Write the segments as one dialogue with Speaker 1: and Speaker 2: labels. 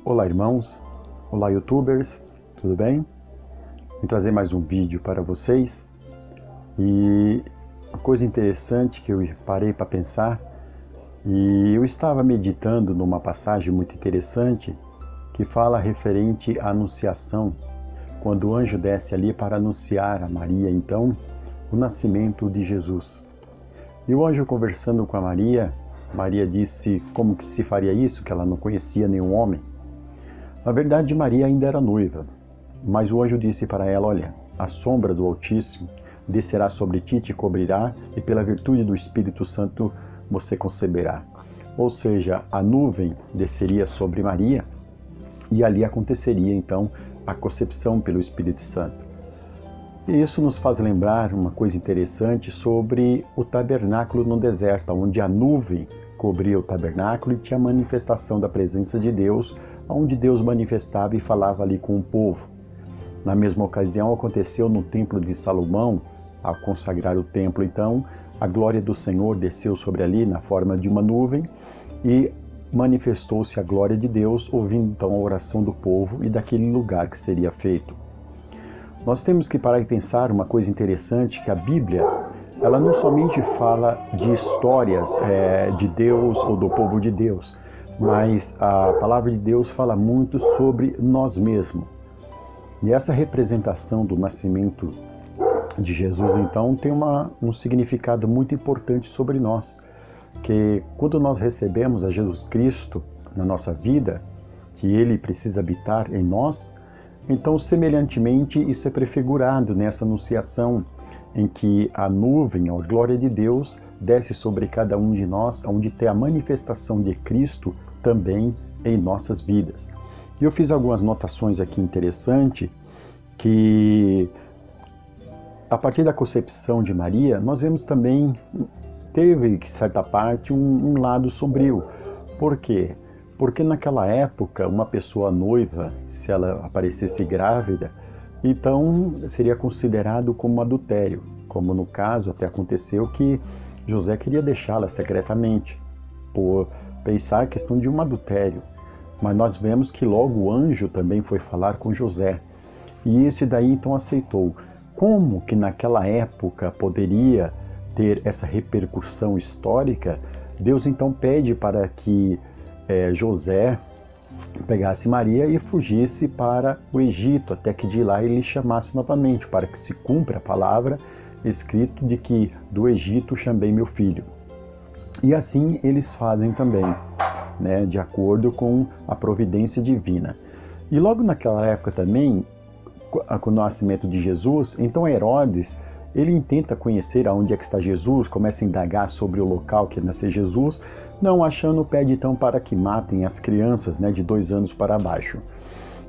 Speaker 1: Olá irmãos, olá youtubers, tudo bem? Vou trazer mais um vídeo para vocês e uma coisa interessante que eu parei para pensar e eu estava meditando numa passagem muito interessante que fala referente à anunciação, quando o anjo desce ali para anunciar a Maria então o nascimento de Jesus. E o anjo conversando com a Maria disse como que se faria isso, que ela não conhecia nenhum homem. Na verdade, Maria ainda era noiva, mas o anjo disse para ela, olha, a sombra do Altíssimo descerá sobre ti e te cobrirá, e pela virtude do Espírito Santo você conceberá. Ou seja, a nuvem desceria sobre Maria e ali aconteceria então a concepção pelo Espírito Santo. E isso nos faz lembrar uma coisa interessante sobre o tabernáculo no deserto, onde a nuvem cobria o tabernáculo e tinha a manifestação da presença de Deus, onde Deus manifestava e falava ali com o povo. Na mesma ocasião aconteceu no templo de Salomão, ao consagrar o templo, então a glória do Senhor desceu sobre ali na forma de uma nuvem e manifestou-se a glória de Deus, ouvindo então a oração do povo e daquele lugar que seria feito. Nós temos que parar e pensar uma coisa interessante, que a Bíblia, ela não somente fala de histórias de Deus ou do povo de Deus, mas a palavra de Deus fala muito sobre nós mesmos. E essa representação do nascimento de Jesus, então, tem um significado muito importante sobre nós, que quando nós recebemos a Jesus Cristo na nossa vida, que Ele precisa habitar em nós, então, semelhantemente, isso é prefigurado nessa anunciação, em que a nuvem, a glória de Deus, desce sobre cada um de nós, onde tem a manifestação de Cristo também em nossas vidas. E eu fiz algumas notações aqui interessantes, que a partir da concepção de Maria, nós vemos também, teve, certa parte, um lado sombrio. Por quê? Porque naquela época, uma pessoa noiva, se ela aparecesse grávida, então seria considerado como adultério, como no caso até aconteceu que José queria deixá-la secretamente, por pensar a questão de um adultério. Mas nós vemos que logo o anjo também foi falar com José, e esse daí então aceitou. Como que naquela época poderia ter essa repercussão histórica? Deus então pede para que José pegasse Maria e fugisse para o Egito, até que de lá ele chamasse novamente, para que se cumpra a palavra escrito de que do Egito chamei meu filho. E assim eles fazem também, né, de acordo com a providência divina. E logo naquela época também, com o nascimento de Jesus, então Herodes, ele intenta conhecer aonde é que está Jesus, começa a indagar sobre o local que nasceu Jesus, não achando, pede então para que matem as crianças, né, de 2 anos para baixo.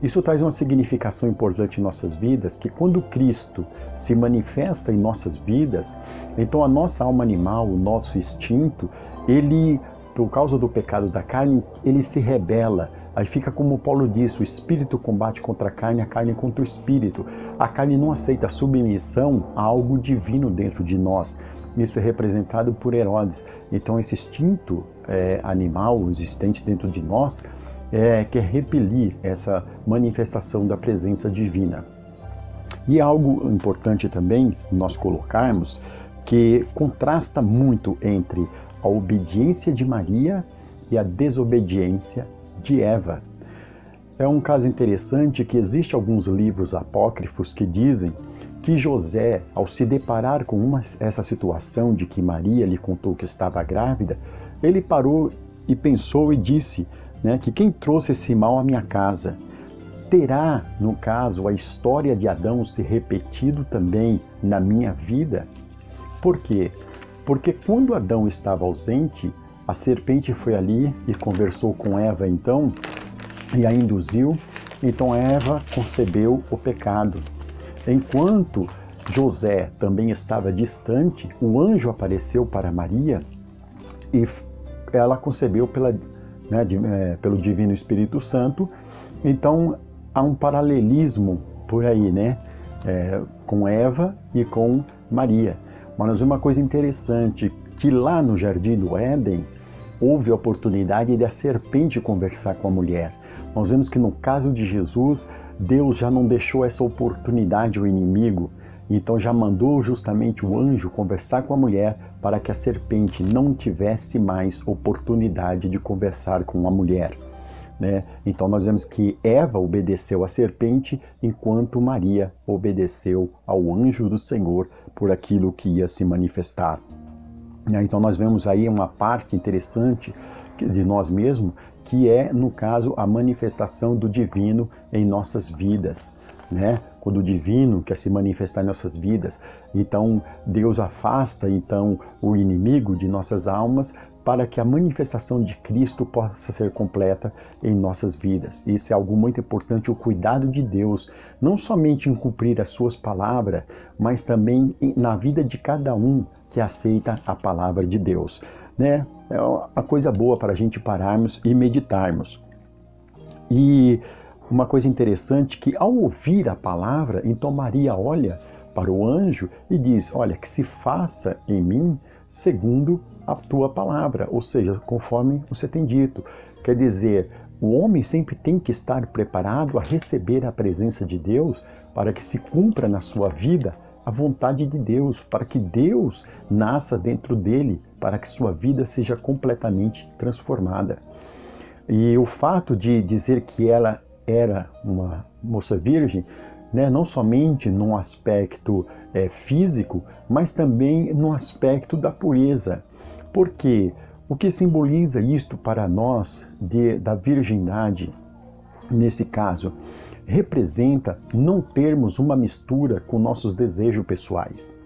Speaker 1: Isso traz uma significação importante em nossas vidas, que quando Cristo se manifesta em nossas vidas, então a nossa alma animal, o nosso instinto, ele, por causa do pecado da carne, ele se rebela. Aí fica como Paulo diz, o espírito combate contra a carne contra o espírito. A carne não aceita a submissão a algo divino dentro de nós. Isso é representado por Herodes. Então esse instinto animal existente dentro de nós quer repelir essa manifestação da presença divina. E algo importante também nós colocarmos, que contrasta muito entre a obediência de Maria e a desobediência de Eva. É um caso interessante que existe alguns livros apócrifos que dizem que José, ao se deparar com essa situação de que Maria lhe contou que estava grávida, ele parou e pensou e disse, né, que quem trouxe esse mal à minha casa? Terá, no caso, a história de Adão se repetido também na minha vida? Por quê? Porque quando Adão estava ausente, a serpente foi ali e conversou com Eva então, e a induziu, então Eva concebeu o pecado. Enquanto José também estava distante, o anjo apareceu para Maria e ela concebeu pelo Divino Espírito Santo. Então há um paralelismo por aí, né? Com Eva e com Maria. Mas nós vemos uma coisa interessante, que lá no Jardim do Éden, houve a oportunidade de a serpente conversar com a mulher. Nós vemos que no caso de Jesus, Deus já não deixou essa oportunidade ao inimigo, então já mandou justamente o anjo conversar com a mulher para que a serpente não tivesse mais oportunidade de conversar com a mulher. Então nós vemos que Eva obedeceu à serpente, enquanto Maria obedeceu ao anjo do Senhor por aquilo que ia se manifestar. Então nós vemos aí uma parte interessante de nós mesmos, que é, no caso, a manifestação do divino em nossas vidas. Quando o divino quer se manifestar em nossas vidas, então Deus afasta então o inimigo de nossas almas, para que a manifestação de Cristo possa ser completa em nossas vidas. Isso é algo muito importante, o cuidado de Deus, não somente em cumprir as suas palavras, mas também na vida de cada um que aceita a palavra de Deus. É uma coisa boa para a gente pararmos e meditarmos. E uma coisa interessante que, ao ouvir a palavra, então Maria olha para o anjo e diz: olha, que se faça em mim segundo a tua palavra, ou seja, conforme você tem dito. Quer dizer, o homem sempre tem que estar preparado a receber a presença de Deus para que se cumpra na sua vida a vontade de Deus, para que Deus nasça dentro dele, para que sua vida seja completamente transformada. E o fato de dizer que ela era uma moça virgem, não somente num aspecto físico, mas também no aspecto da pureza. Porque o que simboliza isto para nós da virgindade, nesse caso, representa não termos uma mistura com nossos desejos pessoais.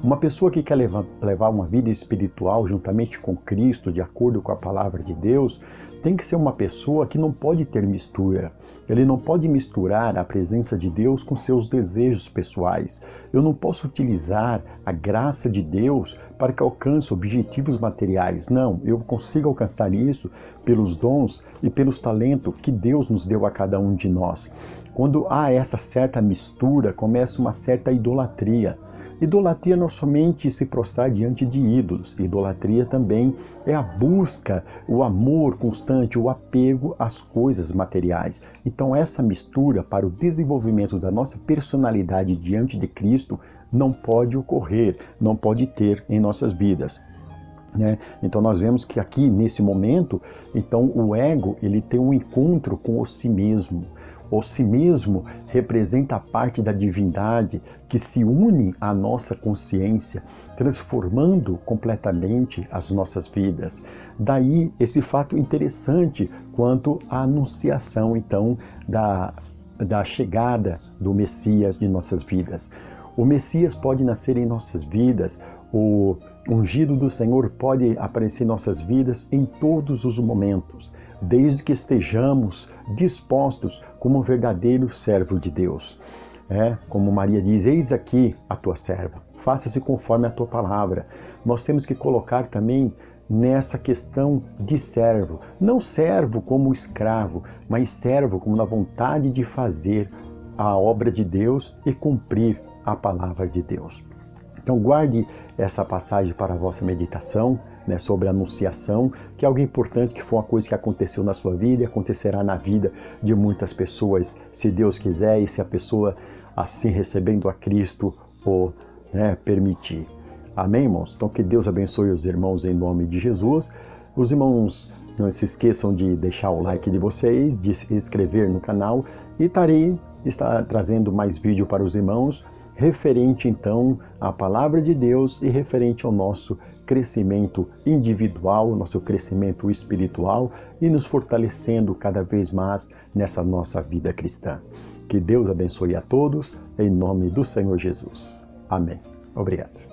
Speaker 1: Uma pessoa que quer levar uma vida espiritual juntamente com Cristo, de acordo com a palavra de Deus, tem que ser uma pessoa que não pode ter mistura. Ele não pode misturar a presença de Deus com seus desejos pessoais. Eu não posso utilizar a graça de Deus para que alcance objetivos materiais. Não, eu consigo alcançar isso pelos dons e pelos talentos que Deus nos deu a cada um de nós. Quando há essa certa mistura, começa uma certa idolatria. Idolatria não somente se prostrar diante de ídolos, idolatria também é a busca, o amor constante, o apego às coisas materiais. Então essa mistura para o desenvolvimento da nossa personalidade diante de Cristo não pode ocorrer, não pode ter em nossas vidas. Então nós vemos que aqui nesse momento, então o ego ele tem um encontro com o si mesmo. O si mesmo representa a parte da divindade que se une à nossa consciência, transformando completamente as nossas vidas. Daí esse fato interessante quanto à anunciação, então, da chegada do Messias de nossas vidas. O Messias pode nascer em nossas vidas, o ungido do Senhor pode aparecer em nossas vidas em todos os momentos, desde que estejamos dispostos como um verdadeiro servo de Deus. Como Maria diz: eis aqui a tua serva, faça-se conforme a tua palavra. Nós temos que colocar também nessa questão de servo, não servo como escravo, mas servo como na vontade de fazer a obra de Deus e cumprir a palavra de Deus. Então guarde essa passagem para a vossa meditação, sobre a anunciação, que é algo importante, que foi uma coisa que aconteceu na sua vida e acontecerá na vida de muitas pessoas, se Deus quiser e se a pessoa assim recebendo a Cristo o permitir. Amém, irmãos? Então que Deus abençoe os irmãos em nome de Jesus. Os irmãos não se esqueçam de deixar o like de vocês, de se inscrever no canal e estar trazendo mais vídeo para os irmãos, referente então à palavra de Deus e referente ao nosso crescimento individual, nosso crescimento espiritual e nos fortalecendo cada vez mais nessa nossa vida cristã. Que Deus abençoe a todos, em nome do Senhor Jesus. Amém. Obrigado.